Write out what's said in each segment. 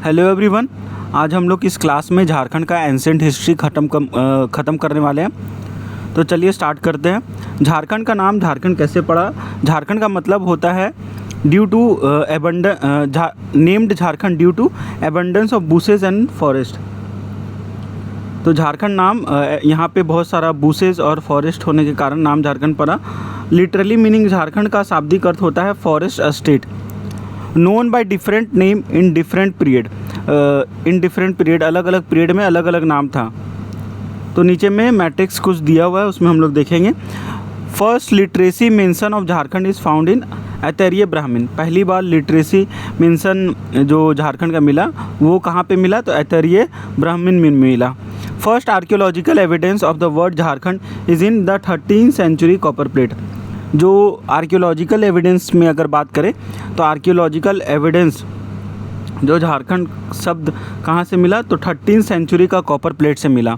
Hello everyone. आज हम लोग इस क्लास में झारखंड का एंसेंट हिस्ट्री ख़त्म करने वाले हैं। तो चलिए स्टार्ट करते हैं। झारखंड का नाम झारखंड कैसे पड़ा? झारखंड का मतलब होता है due to named Jharkhand due to abundance of bushes and forest. तो झारखंड नाम यहाँ पे बहुत सारा बुशेज और फॉरेस्ट होने के कारण नाम झारखंड पड़ा। लिटरली मीनिंग झारखंड का शाब्दिक अर्थ होता है forest state. Known by different name in different period, अलग अलग पीरियड में अलग अलग नाम था। तो नीचे में मैट्रिक्स कुछ दिया हुआ है, उसमें हम लोग देखेंगे। First literacy mention of Jharkhand is found in Aitareya ब्राह्मण। पहली बार लिटरेसी मेंशन जो झारखंड का मिला वो कहाँ पे मिला? तो ऐतरेय ब्राह्मण में मिला। First archaeological evidence of the word Jharkhand is in the 13th century copper plate. जो आर्कियोलॉजिकल एविडेंस में अगर बात करें तो आर्कियोलॉजिकल एविडेंस जो झारखंड शब्द कहाँ से मिला? तो 13th सेंचुरी का कॉपर प्लेट से मिला।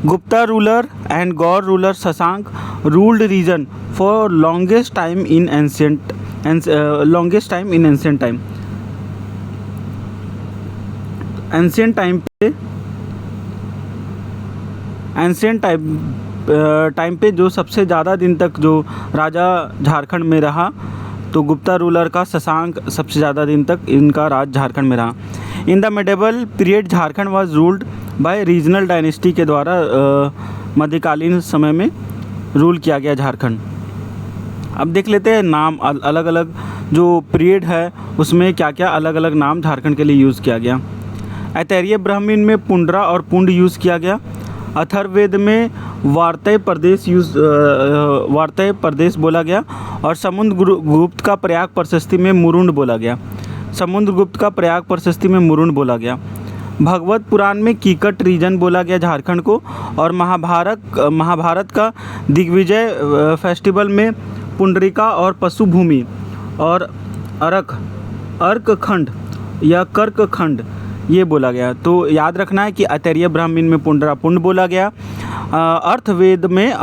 Gupta ruler and Gaur ruler Shashank ruled region for longest time in ancient time. Ancient time पे जो सबसे ज़्यादा दिन तक जो राजा झारखंड में रहा तो गुप्ता रूलर का शशांक सबसे ज़्यादा दिन तक इनका राज झारखंड में रहा। In the medieval period Jharkhand was ruled by regional dynasty के द्वारा मध्यकालीन समय में रूल किया गया झारखंड। अब देख लेते हैं नाम अलग अलग जो पीरियड है उसमें क्या क्या अलग अलग नाम झारखंड के लिए यूज़ किया गया। ऐतरेय ब्राह्मण में पुंडरा और पुंड यूज़ किया गया। अथर्ववेद में वार्तय प्रदेश बोला गया और समुद्रगुप्त का प्रयाग प्रशस्ति में मुरुंड बोला गया। भगवत पुराण में कीकट रीजन बोला गया झारखंड को। और महाभारत का दिग्विजय फेस्टिवल में पुंडरिका और पशुभूमि और अर्कखंड या कर्कखंड ये बोला गया। तो याद रखना है कि ऐतरेय ब्राह्मण में पुंडरा पुंड बोला गया। अर्थवेद में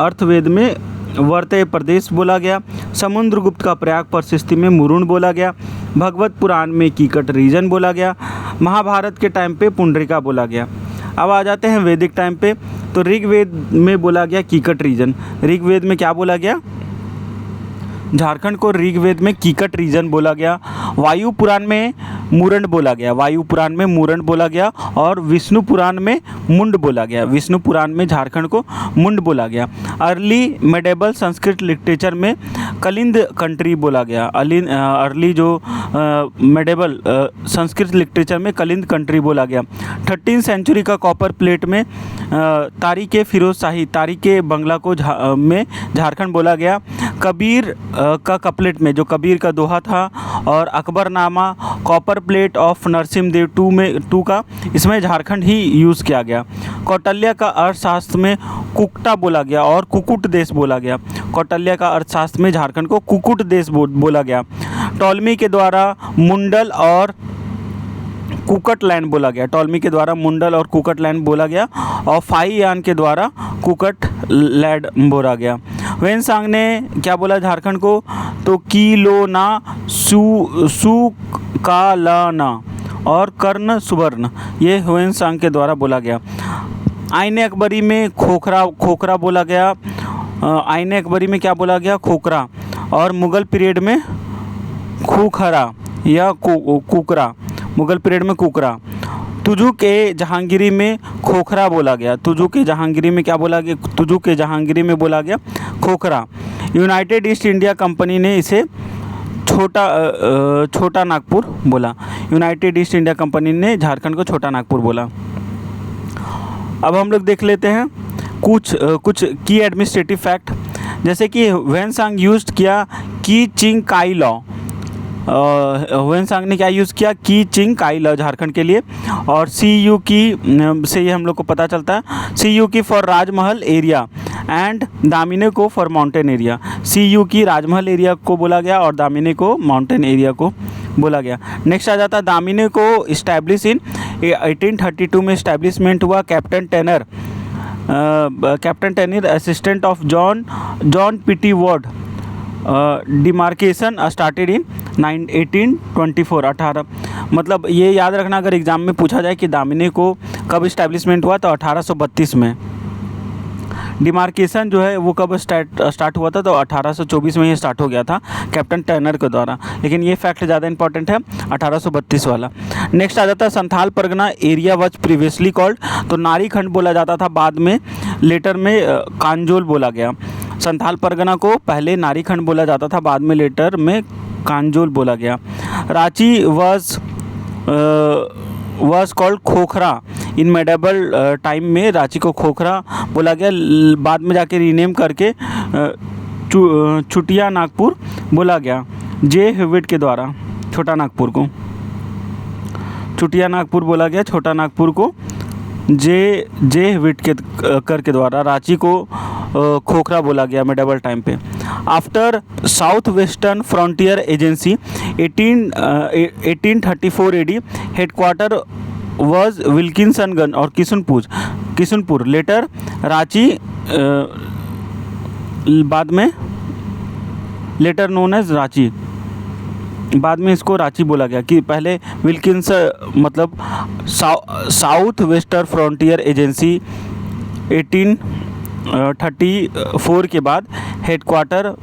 वर्तय प्रदेश बोला गया। समुद्रगुप्त का प्रयाग प्रशस्ति में मुरुंड बोला गया। भगवत पुराण में कीकट रीजन बोला गया। महाभारत के टाइम पे पुंडरिका बोला गया। अब आ जाते हैं वैदिक टाइम पे। तो ऋग्वेद में बोला गया कीकट रीजन। ऋग्वेद में क्या बोला गया? झारखंड को ऋग्वेद में कीकट रीजन बोला गया। वायु पुराण में मुरंड बोला गया और विष्णु पुराण में मुंड बोला गया। विष्णु पुराण में झारखंड को मुंड बोला गया। अर्ली मेडिवल संस्कृत लिटरेचर में कलिंद कंट्री बोला गया। अर्ली जो मेडिवल संस्कृत लिटरेचर में कलिंद कंट्री बोला गया। 13th सेंचुरी का कॉपर प्लेट में तारीख़ फिरोज शाही तारीख़ बंगला को में झारखंड बोला गया। कबीर का कपलेट में जो कबीर का दोहा था और Akbarnama copper plate of Narasimhadeva 2 का इसमें झारखंड ही यूज़ किया गया। कौटिल्य का अर्थशास्त्र में कुक्टा बोला गया और कुकुट देश बोला गया। कौटिल्य का अर्थशास्त्र में झारखंड को कुकुट देश बोला गया। टॉलमी के द्वारा मुंडल और कुकट लैंड बोला गया। और फाइयान के द्वारा कुकट लैंड बोला गया। वेनसांग ने क्या बोला झारखंड को? तो कीलोना सुकालाना और कर्ण सुवर्ण ये वेनसांग के द्वारा बोला गया। आईने अकबरी में खोखरा बोला गया। आईने अकबरी में क्या बोला गया? खोखरा। और मुग़ल पीरियड में खूखरा या कुकरा। मुग़ल पीरियड में कुकरा। तुजुक ए जहांगीरी में खोखरा बोला गया। तुजुक ए जहांगीरी में क्या बोला गया? तुजुक ए जहांगीरी में बोला गया Khokhra. United east India company ने इसे छोटा नागपुर बोला। यूनाइटेड ईस्ट इंडिया कंपनी ने झारखंड को छोटा नागपुर बोला। अब हम लोग देख लेते हैं कुछ की एडमिनिस्ट्रेटिव फैक्ट। जैसे कि वेनसांग यूज़ किया की चिंग काई लॉ। वेनसांग ने क्या यूज़ किया? की चिंग काई लॉ झारखंड के लिए। और CU की से ये हम लोग को पता चलता है। CU की for Rajmahal area and Damini को फॉर माउंटेन एरिया। CU की राजमहल एरिया को बोला गया और दामिनी को माउंटेन एरिया को बोला गया। नेक्स्ट आ जाता है दामिनी को इस्टेब्लिश इन 1832 में इस्टेब्लिशमेंट हुआ। Captain Tanner assistant of John PT Ward demarcation started in 1824 18, मतलब ये याद रखना अगर एग्ज़ाम में पूछा जाए कि दामिनी को कब इस्टेब्लिशमेंट हुआ तो 1832 में। डिमार्केशन जो है वो कब स्टार्ट हुआ था तो 1824 में ही स्टार्ट हो गया था कैप्टन टर्नर के द्वारा, लेकिन ये फैक्ट ज़्यादा इंपॉर्टेंट है 1832 वाला। नेक्स्ट आ जाता है Santhal Pargana area was previously called, तो नारी खंड बोला जाता था, बाद में लेटर में कांजोल बोला गया। संथाल परगना को पहले नारी खंड बोला जाता था, बाद में लेटर में कांजोल बोला गया। Ranchi was called Khokhra in medieval time में रांची को खोखरा बोला गया, बाद में जाके रीनेम करके छुटिया नागपुर बोला गया जे हेविट के द्वारा। छोटा नागपुर को छुटिया नागपुर बोला गया, छोटा नागपुर को जे हेविट के कर के द्वारा। रांची को खोखरा बोला गया मेडाबल टाइम पे। After south western frontier agency 1834 AD headquarter was Wilkinsonganj और किशनपुर लेटर रांची, बाद में लेटर नोन एज रांची, बाद में इसको रांची बोला गया कि पहले विल्किंस मतलब साउथ वेस्टर्न फ्रंटियर एजेंसी 1834 के बाद हेडक्वार्टर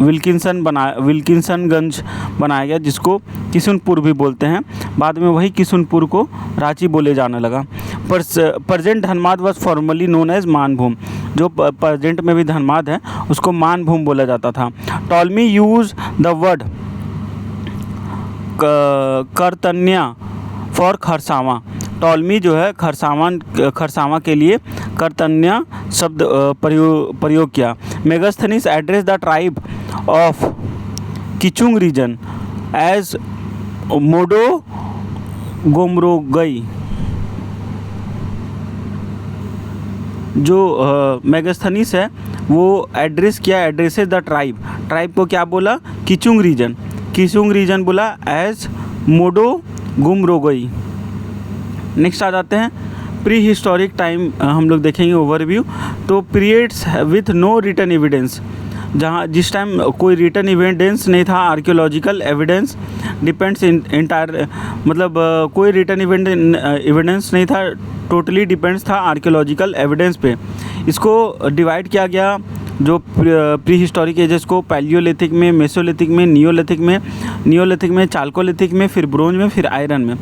विल्किंसनगंज बनाया गया, जिसको किशनपुर भी बोलते हैं, बाद में वही किशनपुर को रांची बोले जाने लगा। Present Dhanbad was formerly known as Manbhum, जो प्रेजेंट में भी धनबाद है उसको मानभूम बोला जाता था। Ptolemy use the word Kartanya for Kharsawan, Ptolemy जो है खरसावां के लिए करतन्या शब्द प्रयोग किया। Megasthenes address the tribe of Kichung region as मोडो गोमरोगई, जो मेगास्थनीस है वो एड्रेस द ट्राइब को क्या बोला, किचुंग रीजन बोला एज मोडो गुमरोगई। नेक्स्ट आ जाते हैं प्री हिस्टोरिक टाइम, हम लोग देखेंगे ओवरव्यू। तो periods with no written evidence, जिस टाइम कोई रिटन एविडेंस नहीं था, आर्कियोलॉजिकल एविडेंस डिपेंड्स इंटायर, मतलब कोई रिटन एविडेंस नहीं था, टोटली डिपेंड्स था आर्कियोलॉजिकल एविडेंस पे। इसको डिवाइड किया गया जो प्री हिस्टोरिक एजेस को पैलियोलिथिक में, मेसोलिथिक में, नियोलिथिक में, चाल्कोलिथिक में, फिर ब्रोंज में, फिर आयरन में।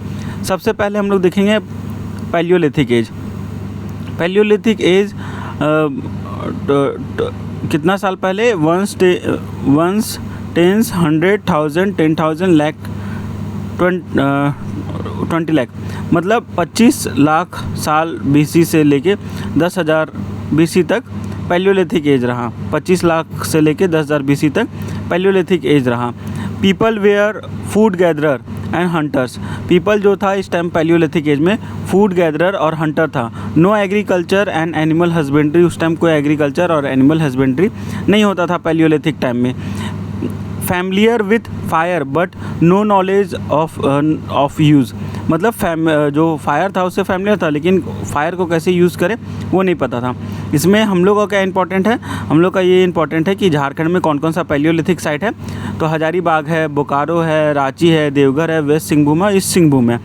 सबसे पहले हम लोग देखेंगे पैलियोलिथिक एज कितना साल पहले, 1 10 100 1000 10,000 लाख 20 लाख, मतलब 25 लाख साल BC से लेके 10,000 BC तक पैलियोलिथिक एज रहा। 25 लाख से लेके 10,000 BC तक पैलियोलिथिक एज रहा। People were food gatherer and hunters, people जो था इस टाइम पैलियोलिथिक एज में फूड गैदरर और हंटर था। No agriculture and animal husbandry, उस टाइम कोई एग्रीकल्चर और एनिमल हस्बेंड्री नहीं होता था पैलियोलिथिक टाइम में। Familiar with fire but no knowledge of use, मतलब जो फायर था उससे फैमिलियर था, लेकिन फायर को कैसे यूज़ करें वो नहीं पता था। इसमें हम लोग का क्या इंपॉर्टेंट है, हम लोग का ये इंपॉर्टेंट है कि झारखंड में कौन कौन सा पैलियोलिथिक साइट है। तो हजारीबाग है, बोकारो है, रांची है, देवघर है, वेस्ट सिंहभूम है, ईस्ट सिंहभूम है।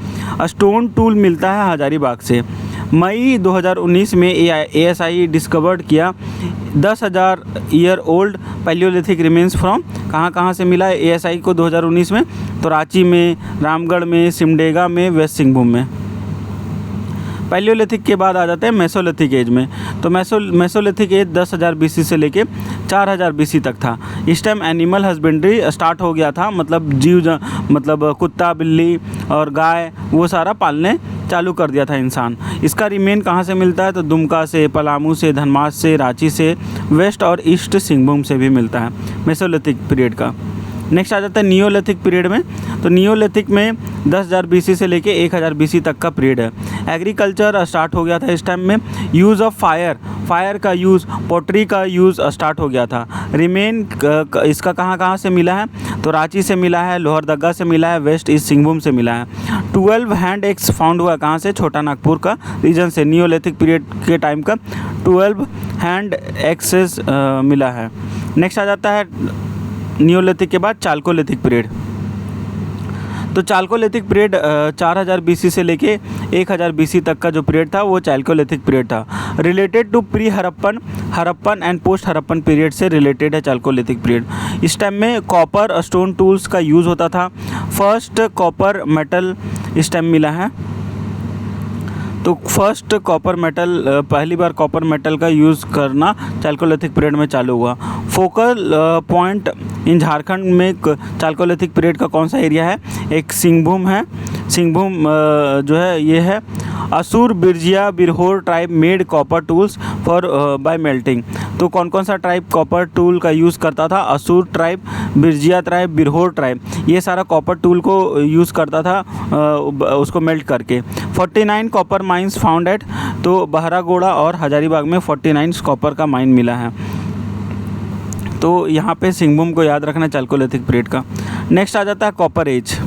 स्टोन टूल मिलता है हजारीबाग से। मई 2019 में ASI डिस्कवर्ड किया 10,000 year old Palaeolithic remains from, कहाँ से मिला है ASI को 2019 में, तो रांची में, रामगढ़ में, सिमडेगा में, वेस्ट सिंहभूम में। पैलियोलिथिक के बाद आ जाते हैं मेसोलिथिक एज में। तो मेसोलिथिक एज 10,000 BC से लेके 4,000 BC तक था। इस टाइम एनिमल हस्बेंड्री स्टार्ट हो गया था, मतलब मतलब कुत्ता, बिल्ली और गाय वो सारा पालने चालू कर दिया था इंसान। इसका रिमेन कहाँ से मिलता है, तो दुमका से, पलामू से, धनबाद से, रांची से, वेस्ट और ईस्ट सिंहभूम से भी मिलता है मेसोलिथिक पीरियड का। नेक्स्ट आ जाता है नियोलिथिक पीरियड में। तो नियोलिथिक में 10,000 BC से लेके 1,000 BC तक का पीरियड है। एग्रीकल्चर स्टार्ट हो गया था इस टाइम में। यूज़ ऑफ फायर का यूज़, पोट्री का यूज़ स्टार्ट हो गया था। रिमेन इसका कहाँ से मिला है, तो रांची से मिला है, लोहरदगा से मिला है, वेस्ट ईस्ट सिंहभूम से मिला है। 12 हैंड एक्स फाउंड हुआ कहाँ से, छोटा नागपुर का रीजन से। नियोलिथिक पीरियड के टाइम का 12 हैंड एक्सेस मिला है। नेक्स्ट आ जाता है नियोलिथिक के बाद चाल्कोलिथिक पीरियड। तो चाल्कोलिथिक पीरियड 4000 बीसी से लेके 1000 बीसी तक का जो पीरियड था वो चाल्कोलिथिक पीरियड था। Related to pre Harappan and post Harappan period से रिलेटेड है चाल्कोलिथिक पीरियड। इस टाइम में कॉपर स्टोन टूल्स का यूज़ होता था। फर्स्ट कॉपर मेटल इस टाइम मिला है। तो फर्स्ट कॉपर मेटल, पहली बार कॉपर मेटल का यूज़ करना चाल्कोलिथिक पीरियड में चालू हुआ। फोकल पॉइंट इन झारखंड में चाल्कोलिथिक पीरियड का कौन सा एरिया है? एक सिंहभूम है। सिंहभूम जो है ये है। असुर Birjia Birhor tribe made copper tools for bye melting. तो कौन कौन सा ट्राइब कॉपर टूल का यूज़ करता था? असुर tribe, Birjia tribe, Birhor tribe, ये सारा कॉपर टूल को यूज़ करता था उसको मेल्ट करके। 49 कॉपर माइंस फाउंड एट, तो बहरागोड़ा और हजारीबाग में 49 कॉपर का माइन मिला है। तो यहाँ पे सिंहभूम को याद रखना चाल्कोलिथिक पीरियड का। नेक्स्ट आ जाता है कॉपर एज।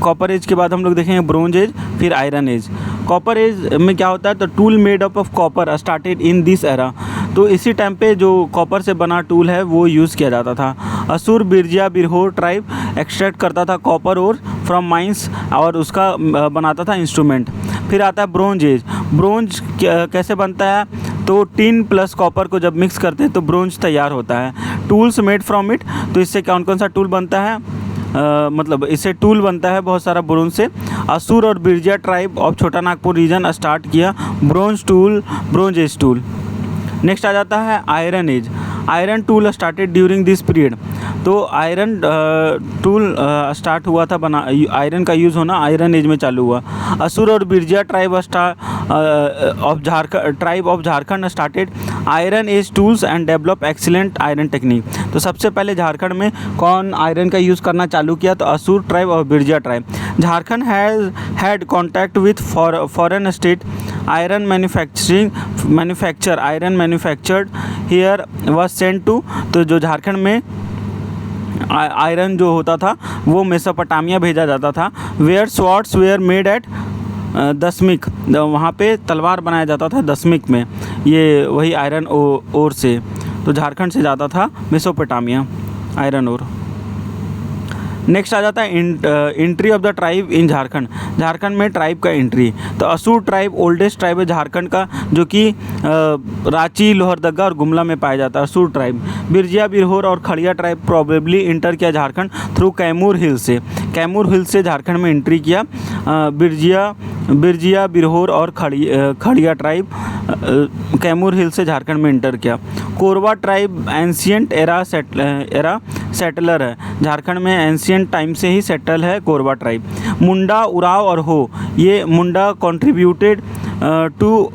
कॉपर एज के बाद हम लोग देखेंगे ब्रोंज एज, फिर आयरन एज। कॉपर एज में क्या होता है? तो tool made up of copper started in this era. तो इसी टाइम पे जो कॉपर से बना टूल है वो यूज़ किया जाता था। असुर बिरजिया बिरहोर ट्राइब एक्सट्रैक्ट करता था कॉपर और फ्रॉम माइंस और उसका बनाता था इंस्ट्रूमेंट। फिर आता है ब्रोंज एज। ब्रोंज कैसे बनता है? तो टिन प्लस कॉपर को जब मिक्स करते हैं तो ब्रोंज तैयार होता है। टूल्स मेड फ्रॉम इट, तो इससे कौन कौन सा टूल बनता है? मतलब इससे टूल बनता है बहुत सारा ब्रोंज से। असुर और Birjia tribe of Chota Nagpur region start किया ब्रोंज एज टूल। नेक्स्ट आ जाता है iron age. Iron tool started during this period. तो आयरन टूल स्टार्ट हुआ था आयरन का यूज़ होना आयरन एज में चालू हुआ। असुर और Birjia tribe of Jharkhand started iron age tools and develop excellent iron technique. तो सबसे पहले झारखंड में कौन आयरन का यूज़ करना चालू किया? तो असुर ट्राइब और Birjia tribe. Jharkhand had contact with foreign state iron manufacture iron manufactured here was sent to. तो जो झारखंड में आयरन जो होता था वो मेसोपोटामिया भेजा जाता था। Where swords were made at दसमिक, वहाँ पे तलवार बनाया जाता था दसमिक में, ये वही आयरन ओर से। तो झारखंड से जाता था मेसोपोटामिया आयरन ओर। नेक्स्ट आ जाता है entry of the tribe in Jharkhand. Jharkhand में ट्राइब का एंट्री। तो असुर ट्राइब ओल्डेस्ट ट्राइब है झारखंड का, जो कि रांची, लोहरदगा और गुमला में पाया जाता है असुर ट्राइब। बिरजिया बिरहोर और खड़िया ट्राइब प्रोबेबली इंटर किया झारखंड थ्रू कैमूर हिल से। कैमूर हिल से झारखंड में एंट्री किया। बिरजिया बिरहोर और खड़िया ट्राइब कैमूर हिल से झारखंड में इंटर किया। Korwa tribe ancient era settler है। झारखंड में एंशियंट टाइम से ही सेटल है कोरवा ट्राइब। मुंडा, उराव और हो, ये Munda contributed to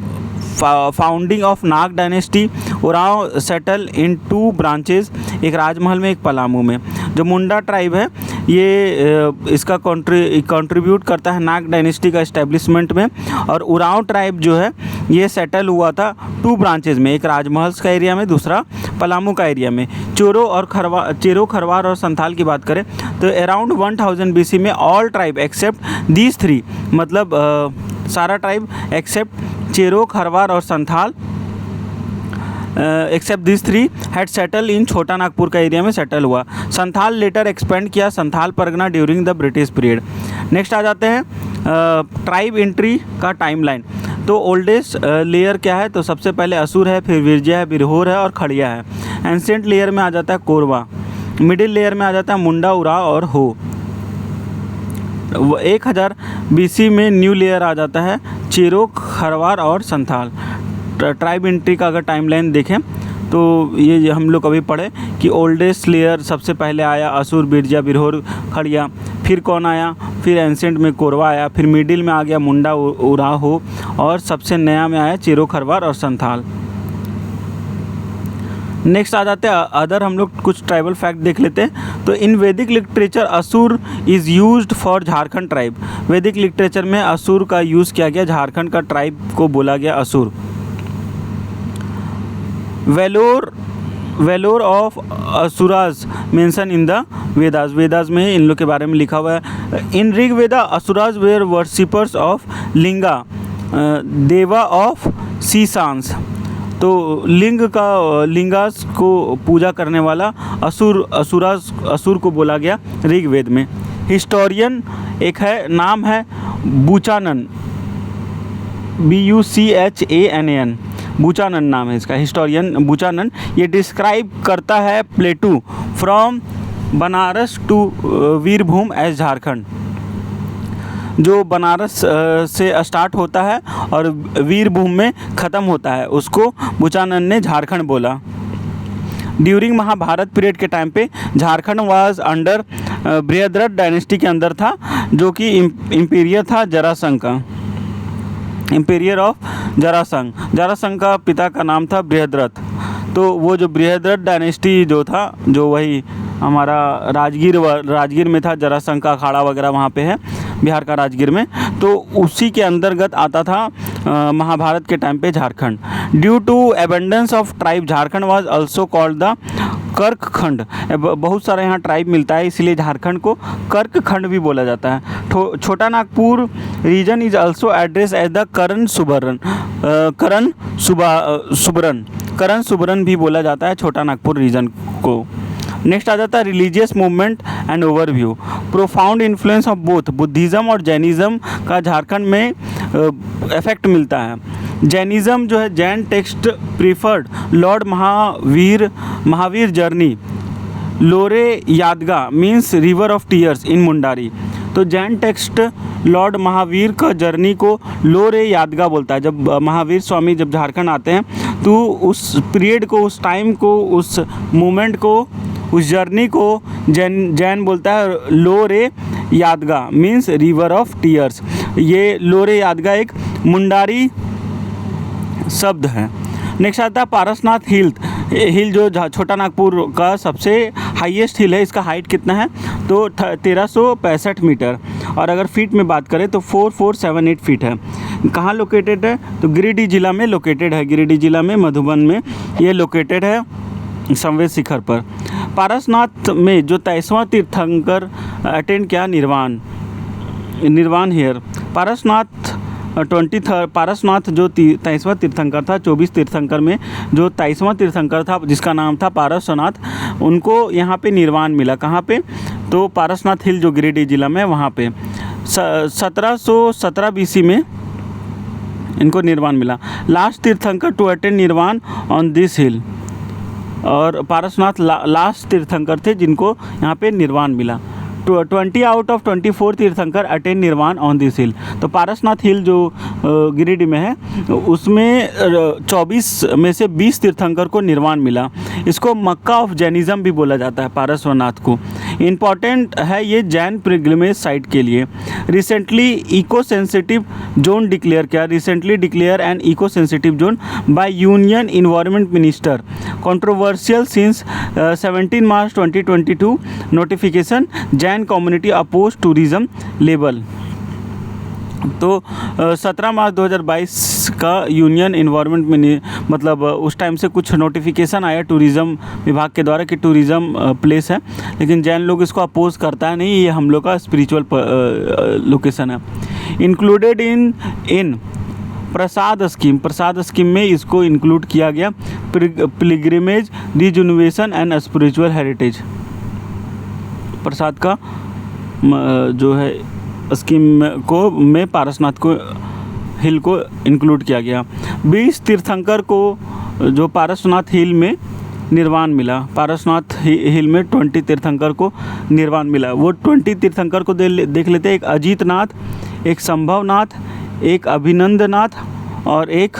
founding of Nag dynasty. Oraon settle in 2 branches, एक राजमहल में एक पलामू में। जो मुंडा ट्राइब है ये इसका कंट्रीब्यूट करता है नाग डायनेस्टी का इस्टेब्लिशमेंट में। और उराव ट्राइब जो है ये सेटल हुआ था 2 ब्रांचेज में, एक राजमहल का एरिया में, दूसरा पलामू का एरिया में। चेरो, खरवार और संथाल की बात करें तो अराउंड 1000 BC में ऑल ट्राइब एक्सेप्ट दीज 3, मतलब सारा ट्राइब एक्सेप्ट चेरो, खरवार और Santhal except this 3 had settle in Chota Nagpur का एरिया में सेटल हुआ। संथाल लेटर एक्सपेंड किया Santhal Pargana during the British period. Next आ जाते हैं ट्राइब एंट्री का टाइमलाइन। तो ओल्डेस्ट लेयर क्या है? तो सबसे पहले असुर है, फिर बिरजिया है, बिरहोर है और खड़िया है। एंशिएंट लेयर में आ जाता है कोरवा। मिडिल लेयर में आ जाता है मुंडा, उराव और हो। 1000 BC में न्यू लेयर आ जाता है चेरो, खरवार और संथाल। ट्राइब एंट्री का अगर टाइमलाइन देखें तो ये हम लोग अभी पढ़े कि ओल्डेस्ट लेयर सबसे पहले आया असुर, बिरजिया, बिरहोर, खड़िया। फिर कौन आया? फिर एंशिएंट में कोरवा आया। फिर मिडिल में आ गया मुंडा, उराव, हो, और सबसे नया में आया चेरो, खरवार और संथाल। नेक्स्ट आ जाते हैं अदर, हम लोग कुछ ट्राइबल फैक्ट देख लेते हैं। तो इन वैदिक लिटरेचर असुर is used for Jharkhand tribe. वैदिक लिटरेचर में असुर का यूज़ किया गया, झारखंड का ट्राइब को बोला गया Asur. Valour of Asuras mention in the Vedas. Vedas में इन लोग के बारे में लिखा हुआ है। In Rig Veda Asuras were worshippers of linga, deva of सी सांस। तो लिंगास को पूजा करने वाला असुर को बोला गया ऋग्वेद में। हिस्टोरियन एक है, नाम है बुचानन, BUCHANAN, बुचानन नाम है इसका, हिस्टोरियन बुचानन। ये डिस्क्राइब करता है plateau from Banaras to Birbhum as Jharkhand, जो बनारस से स्टार्ट होता है और वीरभूम में ख़त्म होता है, उसको बुचानन ने झारखंड बोला। ड्यूरिंग महाभारत पीरियड के टाइम पे Jharkhand was under Brihadratha dynasty के अंदर था, जो कि इम्पीरियर था जरासंघ का, इम्पीरियर ऑफ जरासंघ का पिता का नाम था बृहद्रथ। तो वो जो बृहद्रथ डायनेस्टी जो था, जो वही हमारा राजगीर में था, जरासंघ का अखाड़ा वगैरह वहाँ पे है बिहार का राजगीर में, तो उसी के अंतर्गत आता था महाभारत के टाइम पे Jharkhand. Due to abundance of tribe Jharkhand was also called the Kark Khand. बहुत सारा यहाँ ट्राइब मिलता है, इसलिए झारखंड को कर्क खंड भी बोला जाता है। Chota Nagpur region is also address as the Karan Subarn भी बोला जाता है छोटा नागपुर रीजन को। नेक्स्ट आ जाता है religious movement and overview. Profound influence of both Buddhism और जैनिज़्म का झारखंड में इफेक्ट मिलता है। जैनिज़्म जो है, Jain text preferred lord Mahavir journey लोरे यादगा means river of tears in Mundari. तो जैन टेक्स्ट लॉर्ड महावीर का जर्नी को लोरे यादगा बोलता है। जब महावीर स्वामी जब झारखंड आते हैं तो उस पीरियड को, उस टाइम को, उस मोमेंट को, उस जर्नी को जैन बोलता है लोरे यादगा मीन्स रिवर ऑफ टीयर्स। ये लोरे यादगा एक मुंडारी शब्द है। नेक्स्ट आता है पारसनाथ हिल जो छोटा नागपुर का सबसे हाईएस्ट हिल है। इसका हाइट कितना है तो 1365 मीटर, और अगर फीट में बात करें तो 4478 फीट है। कहाँ लोकेटेड है तो गिरिडीह जिला में लोकेटेड है, गिरिडीह जिला में मधुबन में ये लोकेटेड है संवेद शिखर पर। पारसनाथ में जो 23वां तीर्थंकर अटेंड किया निर्वाण हेयर। पारसनाथ जो 23वां तीर्थंकर था, 24 तीर्थंकर में जो 23वां तीर्थंकर था जिसका नाम था पारसनाथ, उनको यहाँ पे निर्वाण मिला। कहाँ पे तो पारसनाथ हिल जो गिरिडीह जिला में वहाँ पे 1717 BC में इनको निर्वाण मिला। लास्ट तीर्थंकर टू अटेंड निर्वाण ऑन दिस हिल, और पारसनाथ लास्ट तीर्थंकर थे जिनको यहाँ पे निर्वाण मिला। 20 आउट ऑफ 24 तीर्थंकर अटेंड निर्वाण ऑन दिस हिल। तो पारसनाथ हिल जो गिरिडीह में है उसमें 24 में से 20 तीर्थंकर को निर्वाण मिला। इसको मक्का ऑफ जैनिज़्म भी बोला जाता है पारसनाथ को। इम्पॉर्टेंट है ये जैन पिलग्रिमेज साइट के लिए। Recently eco sensitive zone declare किया, recently declare an eco sensitive zone by union environment minister. Controversial since 17 March 2022 notification Jain community oppose tourism label. तो 17 मार्च 2022 का यूनियन इन्वायरमेंट मतलब उस टाइम से कुछ नोटिफिकेशन आया टूरिज़्म विभाग के द्वारा कि टूरिज़्म प्लेस है, लेकिन जैन लोग इसको अपोज करता है नहीं, ये हम लोग का स्पिरिचुअल लोकेशन है। इंक्लूडेड इन प्रसाद स्कीम में इसको इंक्लूड किया गया। पिलग्रिमेज रिजुनवेशन एंड स्पिरिचुअल हेरिटेज प्रसाद का जो है स्कीम में पारसनाथ को हिल को इंक्लूड किया गया। 20 तीर्थंकर को जो पारसनाथ हिल में निर्वाण मिला, पारसनाथ हिल में 20 तीर्थंकर को निर्वाण मिला। वो 20 तीर्थंकर को देख लेते हैं। एक अजीतनाथ, एक संभवनाथ, एक अभिनंदनाथ और एक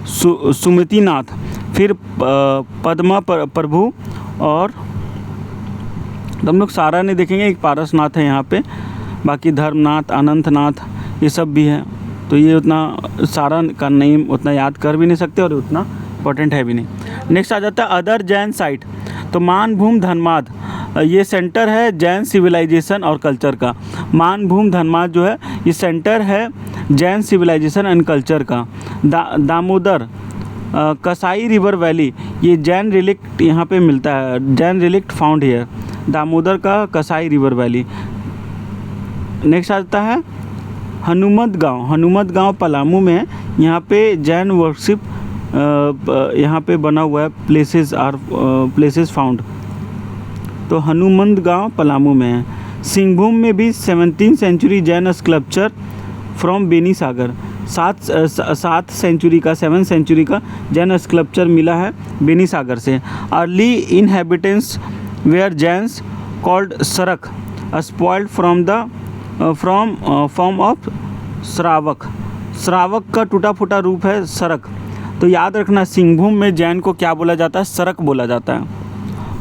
सुमतिनाथ, फिर पद्मा प्रभु, और हम लोग सारा नहीं देखेंगे, एक पारसनाथ है यहाँ पे, बाकी धर्मनाथ, अनंतनाथ ये सब भी हैं। तो ये उतना सारा का नेम उतना याद कर भी नहीं सकते और उतना इम्पोर्टेंट है भी नहीं। नेक्स्ट आ जाता है अदर जैन साइट। तो मानभूम धनमाद ये सेंटर है जैन सिविलाइजेशन और कल्चर का। मानभूम धनमाद जो है ये सेंटर है जैन सिविलाइजेशन एंड कल्चर का। दामोदर कसाई रिवर वैली, ये जैन रिलिक्ट यहाँ पे मिलता है, जैन रिलिक्ट फाउंड हियर, दामोदर का कसाई रिवर वैली। नेक्स्ट आता है हनुमत गांव पलामू में है। यहाँ पे जैन वर्शिप यहाँ पे बना हुआ है, प्लेसेस फाउंड। तो हनुमंद गांव पलामू में है। सिंहभूम में भी 17th century Jain sculpture from Beni Sagar, 7 century का 7th सेंचुरी का जैन स्कल्पचर मिला है बेनी सागर से। Early inhabitants were Jains called Sarak spoiled from form of Shravak का टूटा फूटा रूप है सरक। तो याद रखना, सिंहभूम में जैन को क्या बोला जाता है? सरक बोला जाता है।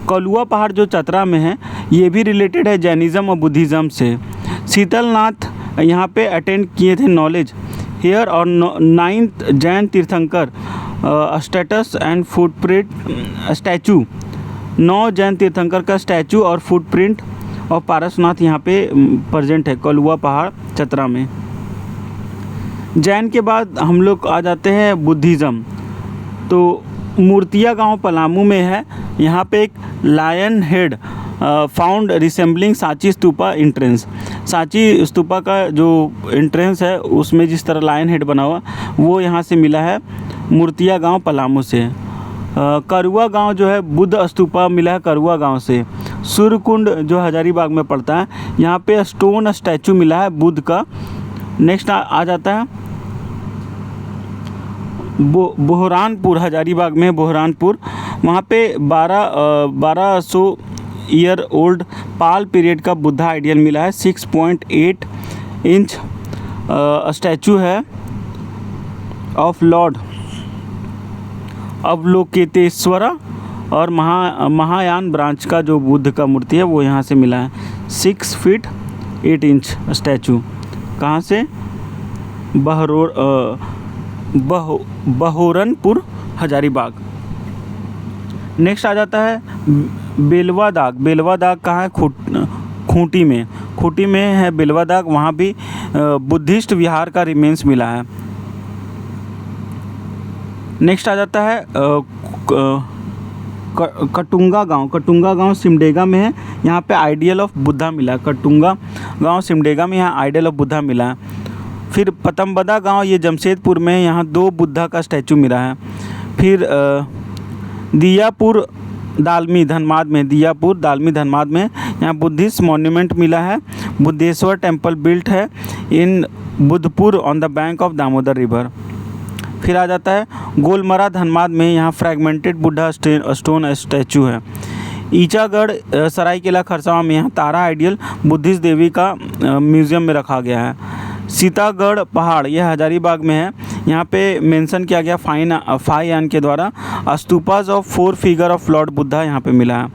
कलुआ पहाड़ जो चतरा में है, ये भी रिलेटेड है जैनिज़्म और बुद्धिज़्म से। शीतलनाथ यहाँ पे अटेंड किए थे नॉलेज हेयर और 9th जैन तीर्थंकर status and footprint statue. 9 Jain तीर्थंकर का स्टैचू और फुटप्रिंट और पारसनाथ यहाँ पे प्रेजेंट है कलुआ पहाड़ चतरा में। जैन के बाद हम लोग आ जाते हैं बुद्धिज़्म। तो मूर्तिया गांव पलामू में है। यहाँ पे एक lion head found resembling Sanchi stupa entrance. Sanchi stupa का जो एंट्रेंस है उसमें जिस तरह लायन हेड बना हुआ वो यहाँ से मिला है मूर्तिया गांव पलामू से। करुआ गांव जो है बुद्ध स्तूपा मिला है करुआ गांव से। सूर्यकुंड जो हजारीबाग में पड़ता है, यहाँ पे स्टोन स्टैचू मिला है बुद्ध का। नेक्स्ट आ जाता है बोहरानपुर, हजारीबाग में बोहरानपुर। वहाँ पे 1200 ईयर ओल्ड पाल पीरियड का बुद्धा आइडियल मिला है। 6.8 इंच स्टैचू है ऑफ लॉर्ड अवलोकितेश्वरा। और महायान ब्रांच का जो बुद्ध का मूर्ति है वो यहाँ से मिला है। 6 फीट 8 इंच स्टैचू। कहाँ से? बहोरनपुर हजारीबाग। नेक्स्ट आ जाता है बेलवा दाग। बेलवा दाग कहाँ है? खूंटी में। खूंटी में है बेलवा दाग। वहाँ भी बुद्धिस्ट विहार का रिमेन्स मिला है। नेक्स्ट आ जाता है कटुंगा गांव। कटुंगा गांव सिमडेगा में है। यहाँ पे आइडियल ऑफ बुद्धा मिला है। कटुंगा गांव सिमडेगा में, यहाँ आइडियल ऑफ बुद्धा मिला है। फिर पतम्बदा गांव ये जमशेदपुर में है। यहाँ 2 बुद्धा का स्टैचू मिला है। फिर दियापुर दालमी धनबाद में, दियापुर दालमी धनबाद में यहाँ बुद्धिस्ट मॉन्यूमेंट मिला है। बुद्धेश्वर टेम्पल बिल्ट है in Buddhpur on the bank of Damodar river. फिर आ जाता है गोलमरा धनबाद में। यहाँ फ्रैगमेंटेड बुद्धा स्टोन स्टैचू है। ईचागढ़ सरायकेला खरसावां में यहाँ तारा आइडियल बुद्धिस्ट देवी का म्यूज़ियम में रखा गया है। सीतागढ़ पहाड़ यह हजारीबाग में है। यहाँ पे मेंशन किया गया फाइयान के द्वारा stupas of 4 figure of lord Buddha यहाँ पे मिला है।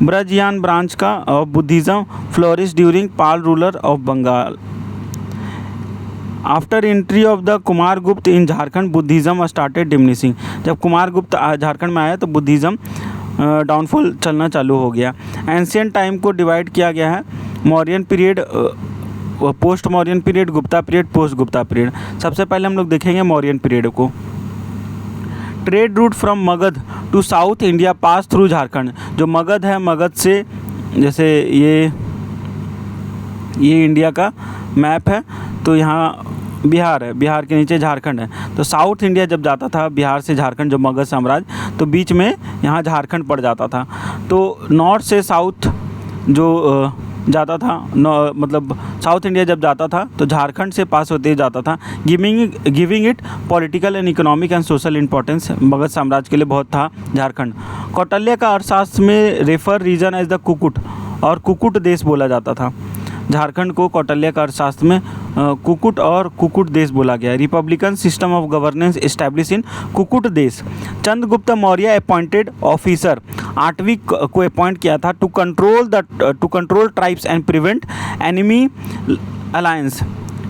ब्रजयान ब्रांच का Buddhism flourish during Pala ruler of Bengal. After entry of the Kumaragupta in Jharkhand Buddhism started diminishing. जब कुमारगुप्त झारखंड में आया तो बुद्धिज़्म डाउनफॉल चलना चालू हो गया। एंशियंट टाइम को डिवाइड किया गया है। Mauryan period, post Mauryan period, Gupta period, post Gupta period. सबसे पहले हम लोग देखेंगे मौर्यन पीरियड को। Trade route from Magadh to south India pass through Jharkhand. जो मगध है, मगध से जैसे ये इंडिया का मैप है तो यहाँ बिहार है, बिहार के नीचे झारखंड है। तो साउथ इंडिया जब जाता था बिहार से झारखंड, जो मगध साम्राज्य, तो बीच में यहाँ झारखंड पड़ जाता था। तो नॉर्थ से साउथ जो जाता था, मतलब साउथ इंडिया जब जाता था तो झारखंड से पास होते ही जाता था। Giving it political and economic and social importance. Magadh साम्राज्य के लिए बहुत था झारखंड। कौटिल्य का अर्थशास्त्र में रेफर रीजन एज द कुकुट, और कुकुट देश बोला जाता था। झारखंड को कौटिल्य का अर्थशास्त्र में कुकुट और कुकुट देश बोला गया। Republican system of governance establish in कुकुट देश। चंद्रगुप्त मौर्य अपॉइंटेड ऑफिसर, 8वीं को अपॉइंट किया था to control tribes and prevent enemy alliance.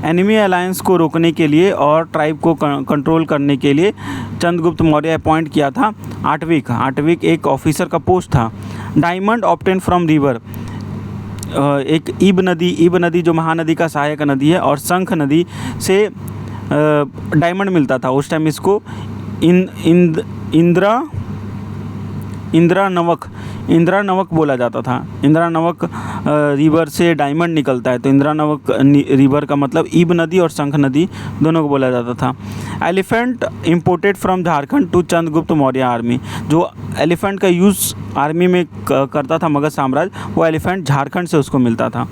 Enemy alliance को रोकने के लिए और ट्राइब को कंट्रोल करने के लिए चंद्रगुप्त मौर्य अपॉइंट किया था 8वीं एक ऑफिसर का पोस्ट था। डायमंड ऑब्टेन फ्रॉम रिवर, एक ईब नदी जो महानदी का सहायक नदी है, और शंख नदी से डायमंड मिलता था उस टाइम। इसको इंद्रा इंदिरा नवक बोला जाता था। इंदिरा नवक रिवर से डायमंड निकलता है, तो इंदिरा नवक रिवर का मतलब ईब नदी और शंख नदी दोनों को बोला जाता था। Elephant imported from Jharkhand to Chandragupta Maurya army, जो एलिफेंट का यूज़ आर्मी में करता था मगध साम्राज्य, वो एलिफेंट झारखंड से उसको मिलता था।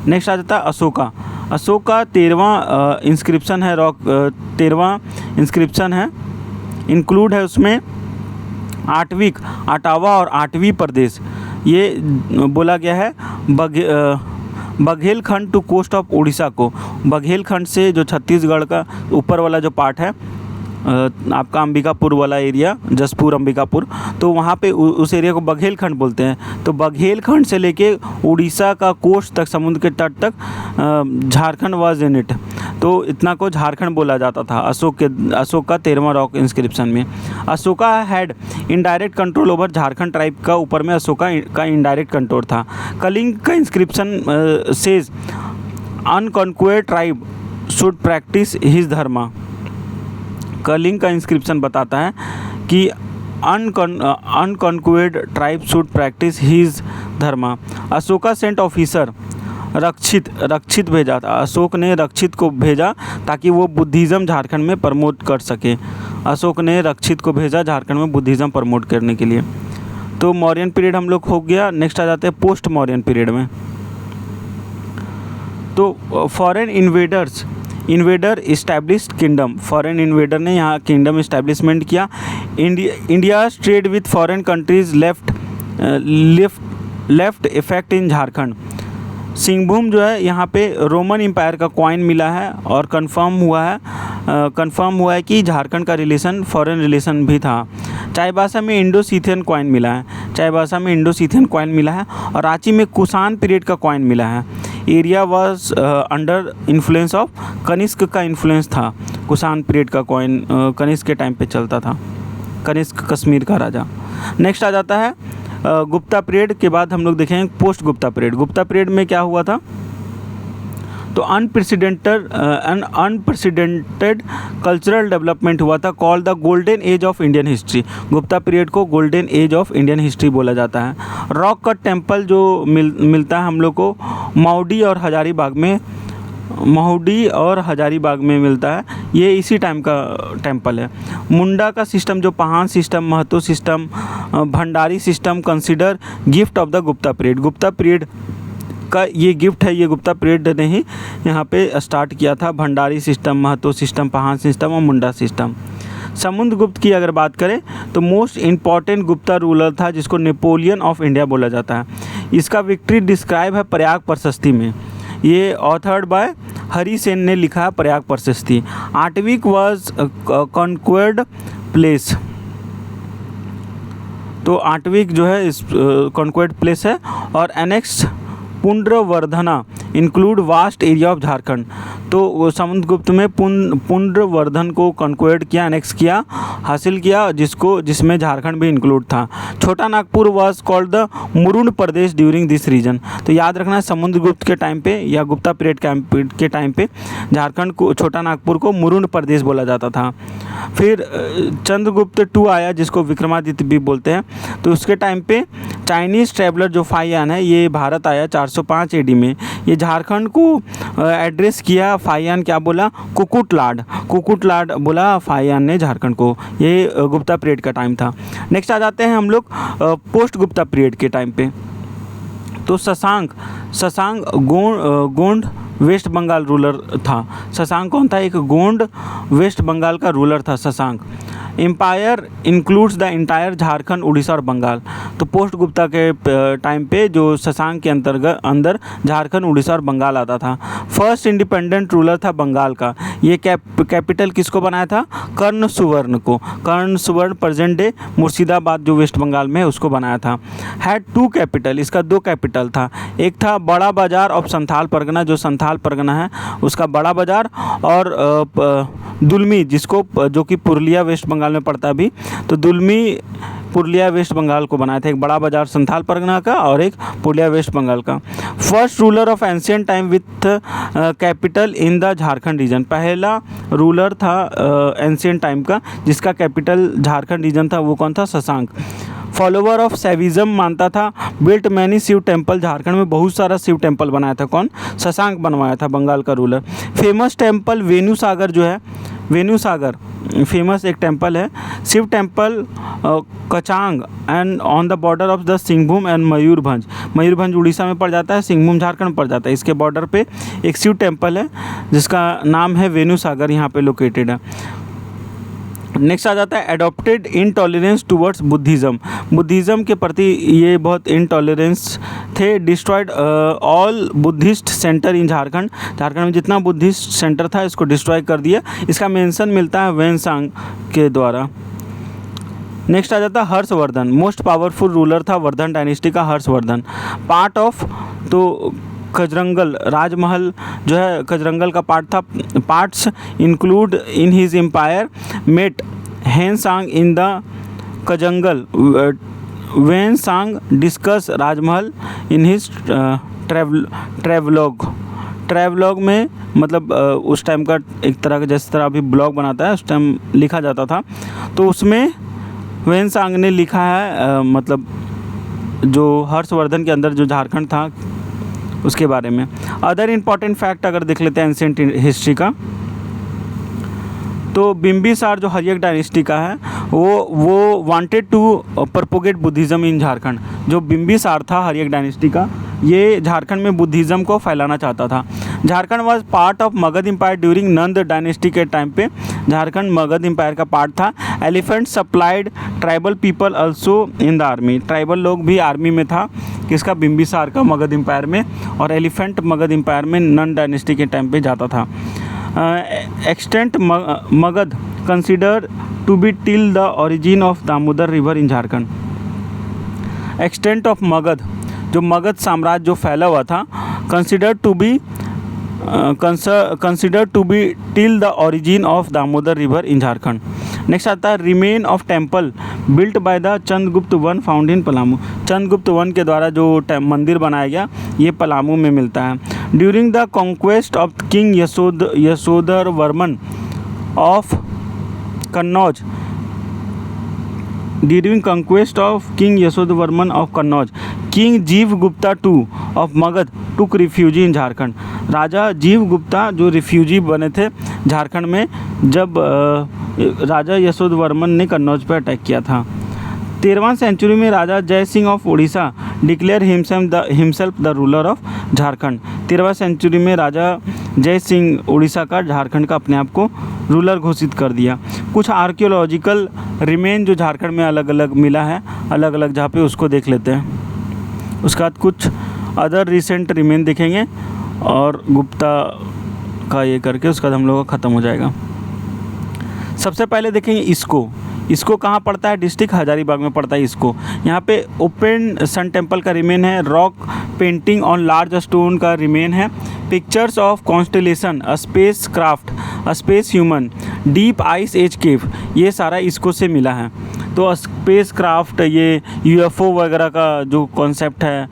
नेक्स्ट आ जाता है अशोका। अशोका 13वां इंस्क्रिप्शन है, रॉक 13वां इंस्क्रिप्शन है, इंक्लूड है उसमें आठवीं अटावा और 8वीं प्रदेश। ये बोला गया है Baghelkhand to coast of Orissa को। बघेलखंड से जो छत्तीसगढ़ का ऊपर वाला जो पार्ट है, आपका अंबिकापुर वाला एरिया, जसपुर अंबिकापुर, तो वहाँ पे उस एरिया को बघेलखंड बोलते हैं। तो बघेलखंड से लेके उड़ीसा का कोस्ट तक, समुद्र के तट तक झारखंड वाज इन इट, तो इतना को झारखंड बोला जाता था अशोक का 13वां रॉक इंस्क्रिप्शन में। Ashoka had indirect control over Jharkhand tribe का ऊपर में अशोका का इनडायरेक्ट कंट्रोल था। कलिंग का inscription says unconquered tribe should practice his dharma. Kalinga का इंस्क्रिप्शन बताता है कि unconquered tribe should practice his dharma. Ashoka sent officer Rakshit भेजा था। अशोक ने रक्षित को भेजा ताकि वो बुद्धिज़्म झारखंड में प्रमोट कर सके। अशोक ने रक्षित को भेजा झारखंड में बुद्धिज़्म प्रमोट करने के लिए। तो मौर्यन पीरियड हम लोग हो गया। नेक्स्ट आ जाते हैं पोस्ट मौर्यन पीरियड में। तो foreign invader established kingdom. Foreign invader ने यहाँ किंगडम इस्टेब्लिशमेंट किया। India trade with foreign countries left effect in Jharkhand. Singhbhum जो है यहाँ पे रोमन एम्पायर का कॉइन मिला है और कंफर्म हुआ है कि झारखंड का रिलेशन फॉरेन रिलेशन भी था। चाईबासा में इंडो सीथियन कॉइन मिला है। और रांची में कुषाण पीरियड का कॉइन मिला है। Area was under influence of Kanishka का इन्फ्लुएंस था। कुषाण पीरियड का कॉइन कनिष्क के टाइम पे चलता था, कनिष्क कश्मीर का राजा। नेक्स्ट आ जाता है गुप्ता पीरियड के बाद हम लोग देखेंगे post Gupta period. Gupta period में क्या हुआ था, तो अनप्रेसिडेंटेड कल्चरल डेवलपमेंट हुआ था, called the golden age of Indian history. Gupta period को golden age of Indian history बोला जाता है। रॉक कट टेम्पल जो मिलता है हम लोग को महुडी और हजारीबाग में मिलता है, ये इसी टाइम का टेम्पल है। मुंडा का सिस्टम जो Pahan system, Mahto system, Bhandari system consider gift of the Gupta period. Gupta period का ये गिफ्ट है, ये गुप्ता पीरियड ने ही यहाँ पे स्टार्ट किया था। भंडारी सिस्टम, महतो सिस्टम, पहान सिस्टम और मुंडा सिस्टम। समुद्रगुप्त की अगर बात करें तो मोस्ट इम्पॉर्टेंट गुप्ता रूलर था जिसको नेपोलियन ऑफ इंडिया बोला जाता है। इसका विक्ट्री डिस्क्राइब है प्रयाग प्रशस्ति में। ये ऑथर्ड बाय हरि सेन ने लिखा है Prayag Prashasti. Atavik was conquered place. तो आटविक जो है इस कॉन्क्वर्ड प्लेस है। और annex Pundravardhana include vast area of Jharkhand. तो समुद्रगुप्त में पुंड्रवर्धन को कॉन्क्वेर्ड किया, एनेक्स किया, हासिल किया, जिसमें झारखंड भी इंक्लूड था। Chota Nagpur was called the Murunda Pradesh during this region. तो याद रखना है समुद्रगुप्त के टाइम पे या गुप्ता पीरियड के टाइम पे झारखंड को, छोटा नागपुर को मुरुंड प्रदेश बोला जाता था। फिर चंद्रगुप्त टू आया जिसको विक्रमादित्य भी बोलते हैं। तो उसके टाइम पे चाइनीज़ ट्रैवलर जो फाइयान है ये भारत आया 405 AD में। ये झारखंड को एड्रेस किया। फाइयान क्या बोला, कुकुट लाड बोला फाइयान ने झारखंड को। ये गुप्ता पीरियड का टाइम था। नेक्स्ट आ जाते हैं हम लोग पोस्ट गुप्ता पीरियड के टाइम पे। तो शशांक गोंड वेस्ट बंगाल रूलर था। शशांक कौन था, एक गोंड वेस्ट बंगाल का रूलर था Shashank. Empire includes the entire Jharkhand, Orissa और बंगाल। तो पोस्ट गुप्ता के टाइम पे जो शशांक के अंदर झारखंड, उड़ीसा और बंगाल आता था। फर्स्ट इंडिपेंडेंट रूलर था बंगाल का। ये कैपिटल किसको बनाया था, कर्ण सुवर्ण को। कर्ण सुवर्ण प्रेजेंट डे मुर्शिदाबाद जो वेस्ट बंगाल में है उसको बनाया था। हैड 2 कैपिटल, इसका 2 कैपिटल था। एक था बड़ा बाजार ऑफ संथाल परगना, जो संथाल परगना है उसका बड़ा बाजार, और दुलमी जो कि पुरुलिया वेस्ट बंगाल में पड़ता भी। तो दुलमी पुरुलिया वेस्ट बंगाल को बनाया था। एक बड़ा बाजार संथाल परगना का और एक पुरुलिया वेस्ट बंगाल का। First ruler of ancient time with capital in the Jharkhand region. पहला रूलर था एंशिएंट टाइम का जिसका कैपिटल झारखंड रीजन था, वो कौन था, शशांक। फॉलोवर ऑफ शैविज्म मानता था। Built many Shiva temple, Jharkhand में बहुत सारा शिव टेम्पल बनाया था। कौन? शशांक बनवाया था, बंगाल का ruler. Famous temple Venu Sagar जो है, वेणु सागर फेमस एक टेम्पल है। Shiv temple Kachang and on the border of the Singhbhum and Mayurbhanj. Mayurbhanj Orissa में पड़ जाता है, सिंहभूम झारखंड पड़ जाता है। इसके बॉर्डर पे एक शिव टेम्पल है जिसका नाम है वेणु सागर, यहाँ पे लोकेटेड है। नेक्स्ट आ जाता है adopted intolerance towards Buddhism. Buddhism के प्रति ये बहुत इनटॉलरेंस थे। डिस्ट्रॉयड ऑल बुद्धिस्ट सेंटर इन झारखंड। झारखंड में जितना बुद्धिस्ट सेंटर था इसको डिस्ट्रॉय कर दिया। इसका मेंशन मिलता है वेनसांग के द्वारा। नेक्स्ट आ जाता है हर्षवर्धन। मोस्ट पावरफुल रूलर था वर्धन डायनेस्टी का हर्षवर्धन। पार्ट ऑफ, तो खजरंगल राजमहल जो है खजरंगल का पार्ट था। Parts include in his empire met Hiuen Tsang in the Kajangala Hiuen Tsang discuss Rajmahal in his travelogue में, मतलब उस टाइम का एक तरह का, जिस तरह अभी ब्लॉग बनाता है उस टाइम लिखा जाता था, तो उसमें वेन सांग ने लिखा है मतलब जो हर्षवर्धन के अंदर जो झारखंड था उसके बारे में। अदर इम्पॉर्टेंट फैक्ट अगर देख लेते हैं एंशिएंट हिस्ट्री का, तो बिम्बिसार जो हर्यक डायनेस्टी का है वो वांटेड टू प्रोपोगेट बुद्धिज़्म इन झारखंड। जो बिम्बिसार था हर्यक डायनेस्टी का, ये झारखंड में बुद्धिज़्म को फैलाना चाहता था। Jharkhand was part of Magadh empire during Nanda dynasty के टाइम पे झारखंड मगध एम्पायर का पार्ट था। Elephant supplied tribal people also in the army. Tribal लोग भी आर्मी में था किसका? बिम्बिसार का, मगध एम्पायर में। और एलिफेंट मगध एम्पायर में नंद डायनेस्टी के टाइम पे जाता था। Extent Magadh consider to be till the origin of Damodar river in Jharkhand. Extent of Magadh, जो मगध साम्राज्य जो फैला हुआ था, consider to be till the origin of Damodar river in Jharkhand. Next आता है remain of temple built by the Chandragupta one found in Palamu. Chandragupta one के द्वारा जो मंदिर बनाया गया ये पलामू में मिलता है। During the conquest of king Yashodhar Varman of Kannauj, during conquest of king Yashodharman of Kannauj, king Jeev Gupta two of Magadh took refugee in Jharkhand. Raja Jeev Gupta जो रिफ्यूजी बने थे झारखंड में जब राजा यशोधवर्मन ने कन्नौज पर अटैक किया था। 13वीं सेंचुरी में Raja Jai Singh of Orissa declare himself the ruler of Jharkhand. 13वीं सेंचुरी में राजा जय सिंह उड़ीसा का झारखंड का अपने आप को रूलर घोषित कर दिया। कुछ आर्कियोलॉजिकल रिमेन जो झारखंड में अलग अलग मिला है, अलग अलग जहाँ पे, उसको देख लेते हैं। उसके बाद कुछ अदर रिसेंट रिमेन देखेंगे और गुप्ता का ये करके उसके बाद हम लोगों का ख़त्म हो जाएगा। सबसे पहले देखेंगे इसको कहाँ पड़ता है? डिस्ट्रिक्ट हजारीबाग में पड़ता है इसको। यहाँ पे ओपन सन टेम्पल का रिमेन है। Rock painting on large stone का रिमेन है। Pictures of constellation, space craft, space human, deep ice age cave, ये सारा इसको से मिला है। तो स्पेस क्राफ्ट, ये यूएफओ वगैरह का जो कॉन्सेप्ट है,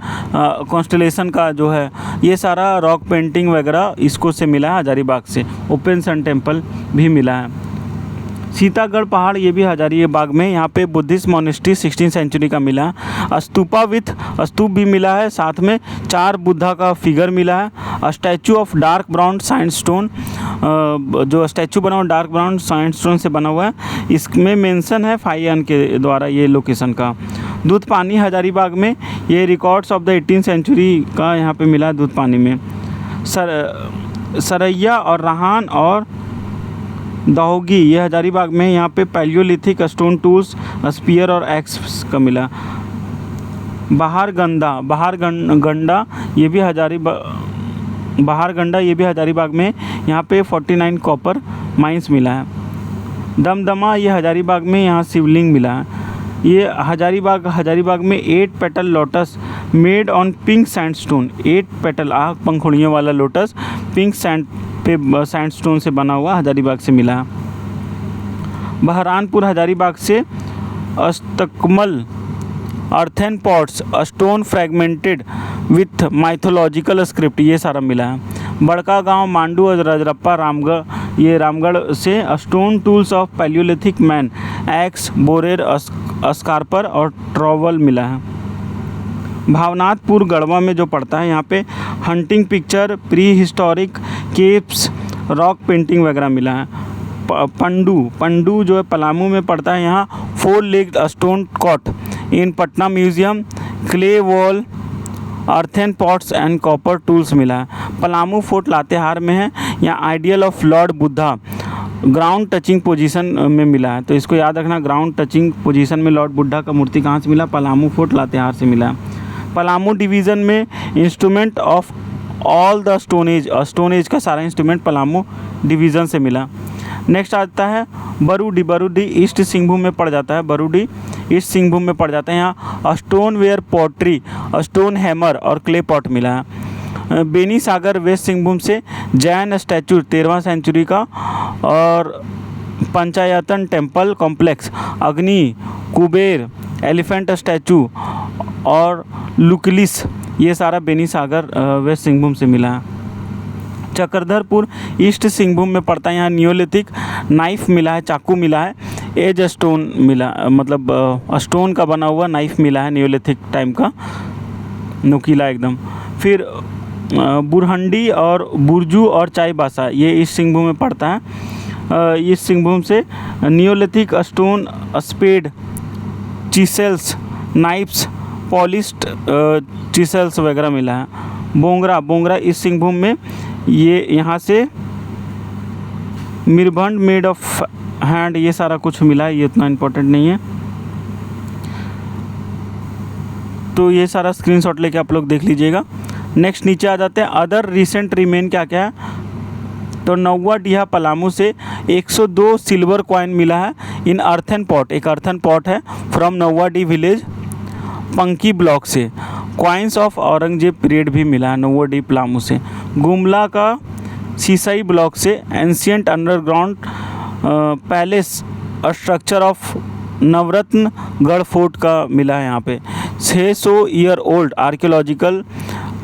कॉन्स्टेलेशन का जो है, ये सारा रॉक पेंटिंग वगैरह इसको से मिला है हजारीबाग से। ओपन सन टेम्पल भी मिला है। सीतागढ़ पहाड़ ये भी हजारीबाग में, यहाँ पे बुद्धिस्ट मोनेस्ट्री 16वीं सेंचुरी का मिला है। स्तूपा विथ स्तूप भी मिला है, साथ में 4 बुद्धा का फिगर मिला है। Statue of dark brown sandstone, जो स्टैचू बना हुआ डार्क ब्राउन सैंडस्टोन से बना हुआ है, इसमें मेंशन है फाइयन के द्वारा ये लोकेशन का। दूध पानी हजारीबाग में, ये रिकॉर्ड्स ऑफ द 18वीं सेंचुरी का यहाँ पे मिला है दूध पानी में। सरैया और रहान और दाहोगी ये हजारीबाग में, यहाँ पे पैलियोलिथिक स्टोन टूल्स, स्पीयर और एक्स का मिला। बहारगंडा ये भी हजारीबाग में, यहाँ पे 49 कॉपर माइंस मिला है। दमदमा ये हजारीबाग में, यहाँ शिवलिंग मिला है। ये हजारीबाग में 8 petal lotus made on pink sandstone, 8 petal आँख पंखुड़ियों वाला लोटस पिंक सैंडस्टोन से बना हुआ हजारीबाग से मिला है। बहरानपुर हजारीबाग से Astakamal earthen pots, stone fragmented with mythological script, ये सारा मिला है। बड़का गांव, मांडू और रजरप्पा, रामगढ़ ये रामगढ़ से stone tools of palaeolithic man, axe, borer, scraper और ट्रॉवल मिला है। भावनाथपुर गढ़वा में जो पड़ता है यहाँ पे hunting picture, pre historic caves, rock painting वगैरह मिला है। पंडू जो है पलामू में पड़ता है, यहाँ 4 legged stone caught in Patna museum, clay wall, earthen pots and copper tools मिला है। पलामू फोर्ट लातेहार में है, यहाँ ideal of lord Buddha ground touching position में मिला है। तो इसको याद रखना, ग्राउंड टचिंग पोजीशन में लॉर्ड बुद्धा का मूर्ति कहाँ से मिला? पलामू फोर्ट लातेहार से मिला है। पलामू डिवीज़न में instrument of all the stone age का सारा इंस्ट्रूमेंट पलामू डिवीज़न से मिला। नेक्स्ट आता है बरूडी ईस्ट सिंहभूम में पड़ जाता है। बरूडी ईस्ट सिंहभूम में पड़ जाता है। यहाँ stone ware pottery, stone hammer और क्ले पॉट मिला है। बेनी सागर वेस्ट सिंहभूम से जैन स्टैचू 13वां सेंचुरी का और पंचायतन टेम्पल कॉम्प्लेक्स, अग्नि, कुबेर, एलिफेंट स्टैचू और लुकलिस, ये सारा बेनी सागर वेस्ट सिंहभूम से मिला है। चक्रधरपुर ईस्ट सिंहभूम में पड़ता है। यहाँ नियोलिथिक नाइफ मिला है, चाकू मिला है, एज स्टोन मिला, मतलब स्टोन का बना हुआ नाइफ मिला है, नियोलिथिक टाइम का, नुकीला एकदम। फिर बुरहंडी और बुरजू और चाईबासा, ये ईस्ट सिंहभूम में पड़ता है। ईस्ट सिंहभूम से neolithic stone, spade, chisels, knives, polished chisels वगैरह मिला है। बोंगरा ईस्ट सिंहभूम में, ये यहाँ से मिरभंड मेड ऑफ हैंड, ये सारा कुछ मिला है, ये उतना इम्पोर्टेंट नहीं है। तो ये सारा स्क्रीनशॉट लेके आप लोग देख लीजिएगा। नेक्स्ट नीचे आ जाते हैं, अदर रिसेंट रिमेन क्या क्या है। तो नौवा डीहा पलामू से 102 सिल्वर कॉइन मिला है इन अर्थन पॉट, एक अर्थन पॉट है फ्रॉम नौवा डी विलेज पंकी ब्लॉक से। कॉइन्स ऑफ औरंगजेब पीरियड भी मिला है नौवा डी पलामू से। गुमला का सीसाई ब्लॉक से ancient underground palace structure of Navratangarh fort का मिला है यहाँ पे। 600 year old archaeological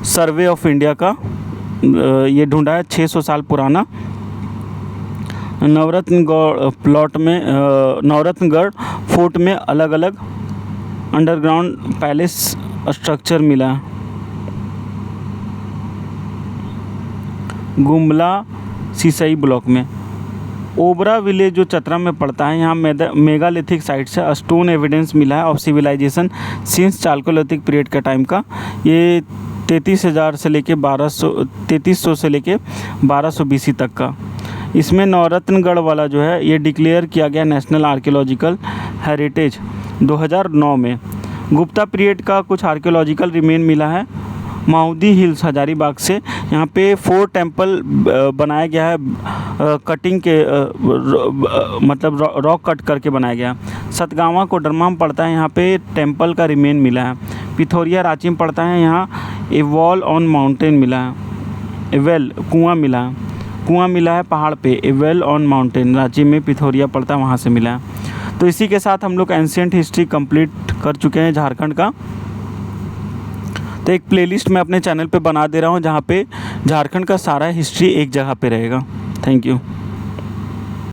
survey of India का ये ढूंढा है, 600 साल पुराना। नवरत्नगढ़ प्लॉट में नवरत्नगढ़ फोर्ट में अलग अलग अंडरग्राउंड पैलेस स्ट्रक्चर मिला। गुमला सीसई ब्लॉक में। ओबरा विलेज जो चतरा में पड़ता है, यहाँ मेगालिथिक साइट से स्टोन एविडेंस मिला है of civilisation since chalcolithic period का टाइम का। ये 3300 से लेके 1200 BC तक का। इसमें नवरत्नगढ़ वाला जो है ये डिक्लेयर किया गया नेशनल आर्कियोलॉजिकल हेरिटेज 2009 में। गुप्ता पीरियड का कुछ आर्कियोलॉजिकल रिमेन मिला है माउदी हिल्स हजारीबाग से। यहाँ पे 4 टेम्पल बनाया गया है, कटिंग के मतलब रॉक कट करके बनाया गया। सतगावा कोडरमा में पड़ता है, यहाँ पे टेम्पल का रिमेन मिला है। पिथौरिया रांची में पड़ता है, यहाँ ए वॉल ऑन माउंटेन मिला है। ए वेल कुआँ मिला है पहाड़ पे। ए वेल ऑन माउंटेन रांची में पिथौरिया पड़ता है, वहाँ से मिला है। तो इसी के साथ हम लोग एंशिएंट हिस्ट्री कंप्लीट कर चुके हैं झारखंड का। तो एक प्लेलिस्ट मैं अपने चैनल पे बना दे रहा हूँ जहाँ पे झारखंड का सारा हिस्ट्री एक जगह पे रहेगा। Thank you.